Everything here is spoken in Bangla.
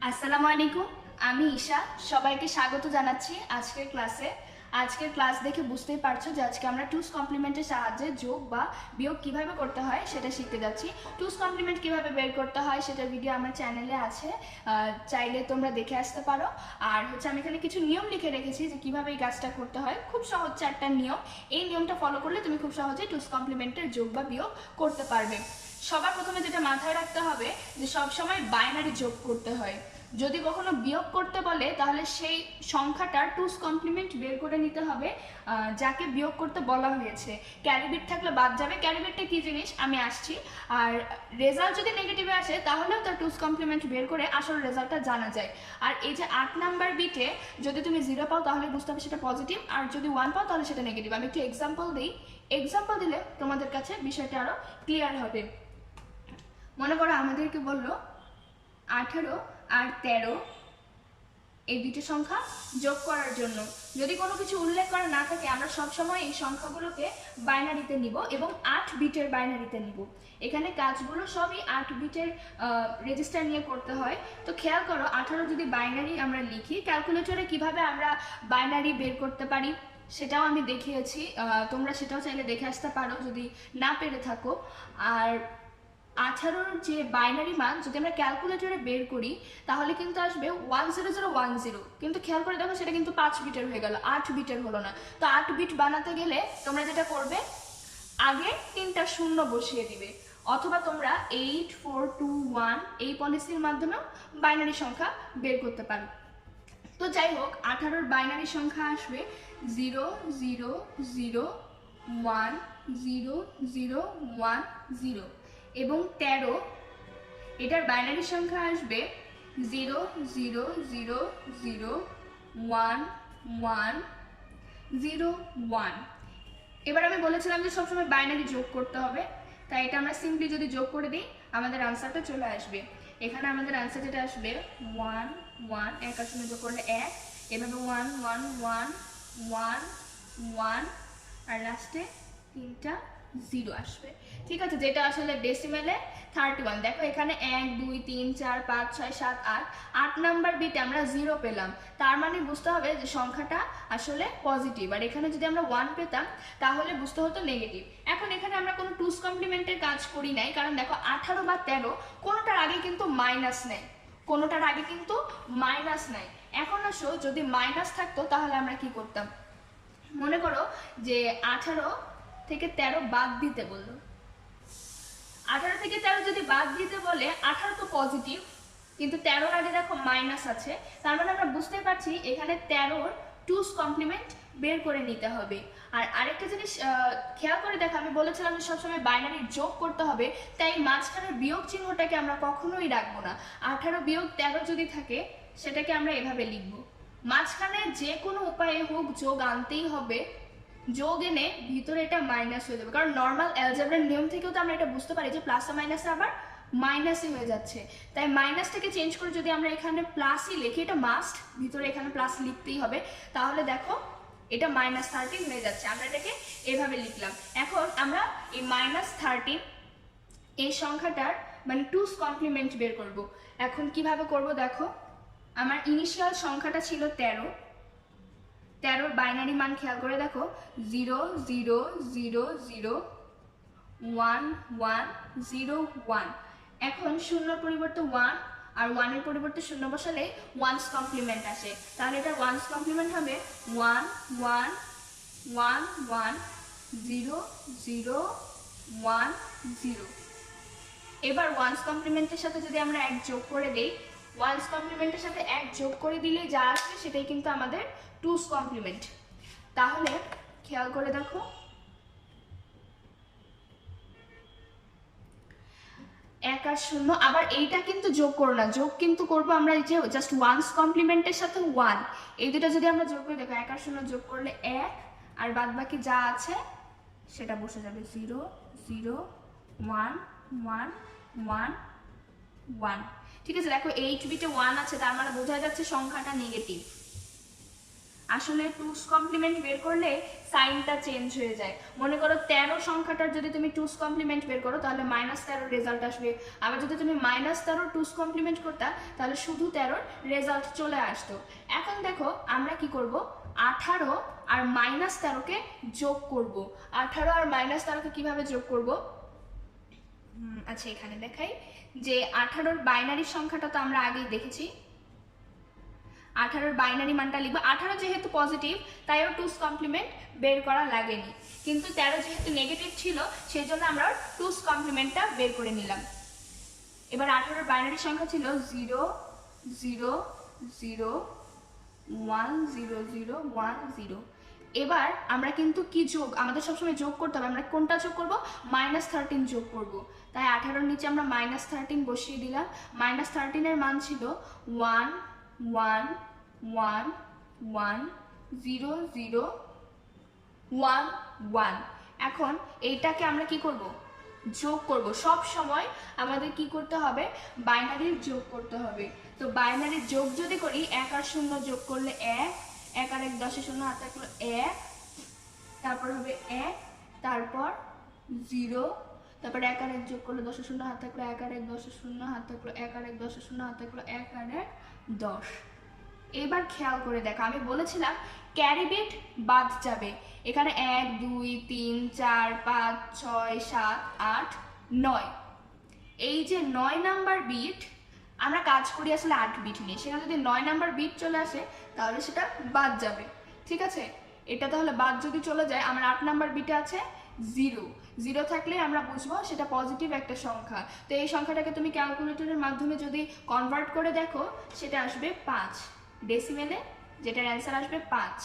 আসসালামু আলাইকুম, আমি ঈশা। সবাইকে স্বাগত জানাচ্ছি আজকের ক্লাসে। আজকের ক্লাস দেখে বুঝতেই পারছো যে আজকে আমরা টুস কমপ্লিমেন্টের সাহায্যে যোগ বা বিয়োগ কিভাবে করতে হয় সেটা শিখতে যাচ্ছি। টুস কমপ্লিমেন্ট কিভাবে বের করতে হয় সেটার ভিডিও আমার চ্যানেলে আছে, চাইলে তোমরা দেখে আসতে পারো। আর আমি এখানে কিছু নিয়ম লিখে রেখেছি যে কিভাবে এই কাজটা করতে হয়। খুব সহজ চারটা নিয়ম, এই নিয়মটা ফলো করলে তুমি খুব সহজেই টুস কমপ্লিমেন্টের যোগ বা বিয়োগ করতে পারবে। সবার প্রথমে যেটা মাথায় রাখতে হবে যে সবসময় বাইনারি যোগ করতে হয়। যদি কখনো বিয়োগ করতে বলে তাহলে সেই সংখ্যাটার টুস কমপ্লিমেন্ট বের করে নিতে হবে যাকে বিয়োগ করতে বলা হয়েছে। ক্যারিবিট থাকলে বাদ যাবে। ক্যারিবিটটা কি জিনিস আমি আসছি। আর রেজাল্ট যদি নেগেটিভে আসে তাহলেও তার টুস কমপ্লিমেন্ট বের করে আসল রেজাল্টটা জানা যায়। আর এই যে 8 নাম্বার বিটে যদি তুমি 0 পাও তাহলে বুঝতে হবে সেটা পজিটিভ, আর যদি 1 পাও তাহলে সেটা নেগেটিভ। আমি একটু এক্সাম্পল দিই, এক্সাম্পল দিলে তোমাদের কাছে বিষয়টা আরো ক্লিয়ার হবে। মনে করো আমাদেরকে বললো 18 আর 13 এই দুটো সংখ্যা যোগ করার জন্য। যদি কোনো কিছু উল্লেখ করা না থাকে আমরা সবসময় এই সংখ্যাগুলোকে বাইনারিতে নিব এবং 8 বিটের বাইনারিতে নিব। এখানে কাজগুলো সবই 8 বিটের রেজিস্টার নিয়ে করতে হয়। তো খেয়াল করো 18 যদি বাইনারি আমরা লিখি, ক্যালকুলেটরে কিভাবে আমরা বাইনারি বের করতে পারি সেটাও আমি দেখিয়েছি, তোমরা সেটাও চাইলে দেখে আসতে পারো যদি না পেরে থাকো। আর 18-র যে বাইনারি মান যদি আমরা ক্যালকুলেটরে বের করি তাহলে কিন্তু আসবে 10010, কিন্তু খেয়াল করে দেখো সেটা কিন্তু 5 বিটের হয়ে গেল, 8 বিটের হলো না। তো 8 বিট বানাতে গেলে তোমরা যেটা করবে আগে 3টা শূন্য বসিয়ে দিবে, অথবা তোমরা 8421 এই পলিসির মাধ্যমেও বাইনারি সংখ্যা বের করতে পারো। তো যাই হোক 18-র বাইনারি সংখ্যা আসবে 00010010 এবং 13 এটার বাইনারি সংখ্যা আসবে 00001101। এবার আমি বলেছিলাম যে সবসময় বাইনারি যোগ করতে হবে, তাই এটা আমরা সিম্পলি যদি যোগ করে দিই আমাদের আনসারটা চলে আসবে। এখানে আমাদের আনসার যেটা আসবে 1 1, 1 আর 0 যোগ করলে 1, এভাবে 1 1 1 1 1 আর লাস্টে 3টা 0 আসবে। ঠিক আছে, যেটা আসলে ডেসিমেলে 31। দেখো এখানে 1 2 3 4 5 6 7 8, 8 নাম্বার বিটে আমরা 0 পেলাম, তার মানে বুঝতে হবে যে সংখ্যাটা আসলে পজিটিভ। আর এখানে যদি আমরা 1 পেতাম তাহলে বুঝতে হতো নেগেটিভ। এখন এখানে আমরা কোনো টুস কমপ্লিমেন্টের কাজ করি নাই, কারণ দেখো 18 বা 13 কোনোটার আগে কিন্তু মাইনাস নেই, কোনোটার আগে কিন্তু মাইনাস নাই। এখন আসো যদি মাইনাস থাকতো তাহলে আমরা কি করতাম। মনে করো যে 18 থেকে 13 বাদ দিতে বললো, 18 থেকে 13 যদি বাদ দিতে বলে 18 তো পজিটিভ, কিন্তু 13-র আগে দেখো মাইনাস আছে, তার মানে আমরা বুঝতে পারছি এখানে 13-র টুস কমপ্লিমেন্ট বের করে নিতে হবে। আর আরেকটা জিনিস খেয়াল করে দেখো, আমি বলেছিলাম যে সবসময় বাইনারি যোগ করতে হবে, তাই মাঝখানের বিয়োগ চিহ্নটাকে আমরা কখনোই রাখবো না। 18 বিয়োগ 13 যদি থাকে সেটাকে আমরা এভাবে লিখবো। মাঝখানে যে কোনো উপায়ে হোক যোগ আনতেই হবে, যোগ এনে ভিতরে এটা মাইনাস হয়ে যাবে, কারণ নর্মাল অ্যালজেব্রার নিয়ম থেকেও তো আমরা এটা বুঝতে পারি যে প্লাস আর মাইনাসে আবার মাইনাসই হয়ে যাচ্ছে। তাই মাইনাসটাকে চেঞ্জ করে যদি আমরা এখানে প্লাসই লিখি, এটা মাস্ট, ভিতরে এখানে প্লাস লিখতেই হবে, তাহলে দেখো এটা -13 হয়ে যাচ্ছে। আমরা এটাকে এভাবে লিখলাম। এখন আমরা এই -13 এই সংখ্যাটার মানে টুস কমপ্লিমেন্ট বের করব। এখন কিভাবে করব দেখো, আমার ইনিশিয়াল সংখ্যাটা ছিল 13, 13-র বাইনারি মান খেয়াল করে দেখো 00001101। এখন শূন্যর পরিবর্তে 1 আর 1-এর পরিবর্তে 0 বসালে 1's কমপ্লিমেন্ট আসে, তাহলে এটা 1's কমপ্লিমেন্ট হবে 1 1 1 1 0 0 1 0। এবার 1's কমপ্লিমেন্টের সাথে যদি আমরা 1 যোগ করে দেই, 1's কমপ্লিমেন্টের সাথে 1 যোগ করে দিলে যা আসবে সেটাই কিন্তু আমাদের 2's কমপ্লিমেন্ট। তাহলে খেয়াল করে দেখো 1 আর 0, আবার এইটা কিন্তু যোগ করো না, যোগ কিন্তু করবো আমরা এই যে জাস্ট 1's কমপ্লিমেন্টের সাথে 1, এই দুটো যদি আমরা যোগ করি দেখো 1 আর 0 যোগ করলে 1, আর বাদ বাকি যা আছে সেটা বসে যাবে 0 0 1 1 1 1। ঠিক আছে, দেখো 8 বিটে 1 আছে, তার মানে বোঝা যাচ্ছে সংখ্যাটা নেগেটিভ। আসলে 2's কমপ্লিমেন্ট বের করলে সাইনটা চেঞ্জ হয়ে যায়। মনে করো 13 সংখ্যাটার যদি তুমি 2's কমপ্লিমেন্ট বের করো তাহলে -13 রেজাল্ট আসবে, আবার যদি তুমি -13 2's কমপ্লিমেন্ট করতা তাহলে শুধু 13 রেজাল্ট চলে আসতো। এখন দেখো আমরা কি করব, 18 আর -13কে যোগ করব। 18 আর -13কে কিভাবে যোগ করব, আচ্ছা এখানে দেখাই যে 18-র বাইনারি সংখ্যাটা তো আমরা আগেই দেখেছি। 18-র বাইনারি মানটা লিখবো। 18 যেহেতু পজিটিভ তাই ওর 2's কমপ্লিমেন্ট বের করা লাগেনি, কিন্তু 13 যেহেতু নেগেটিভ ছিল সেই জন্য আমরা 2's কমপ্লিমেন্টটা বের করে নিলাম। এবার 18-র বাইনারি সংখ্যা ছিল 0 0 0 1 0 0 1 0। এবার আমরা কিন্তু কি যোগ, আমাদের সবসময় যোগ করতে হবে, আমরা কোনটা যোগ করব, -13 যোগ করব। তাই 18-র নিচে আমরা -13 বসিয়ে দিলাম। -13-এর মান ছিল 1 1 1 1 0 0 1 1। এখন এইটাকে আমরা কি করব, যোগ করব। সব সময় আমাদের কি করতে হবে, বাইনারির যোগ করতে হবে। তো বাইনারির যোগ যদি করি 1 আর 0 যোগ করলে 1, 1 আর 1 10 0 হাত থাকলো 1, তারপর হবে 1, তারপর 0, তারপর 1 আর 1 যোগ করলে 10 0 হাত থাকলো 1 আর 1 10 0 হাত থাকলো 1 আর 1 10 0 হাত থাকলো 1 আর 1 10। এবার খেয়াল করে দেখো, আমি বলেছিলাম ক্যারি বিট বাদ যাবে। এখানে 1 2 3 4 5 6 7 8 9, এই যে 9 নাম্বার বিট আমরা কাজ করি আসলে 8 বিট নিয়ে, সেখানে যদি 9 নাম্বার বিট চলে আসে তাহলে সেটা বাদ যাবে। ঠিক আছে, এটা তাহলে বাদ যদি চলে যায়, আমার 8 নাম্বার বিটে আছে 0, 0 থাকলে আমরা বুঝবো সেটা পজিটিভ একটা সংখ্যা। তো এই সংখ্যাটাকে তুমি ক্যালকুলেটরের মাধ্যমে যদি কনভার্ট করে দেখো সেটা আসবে 5 ডেসিমেলে, যেটার অ্যান্সার আসবে 5।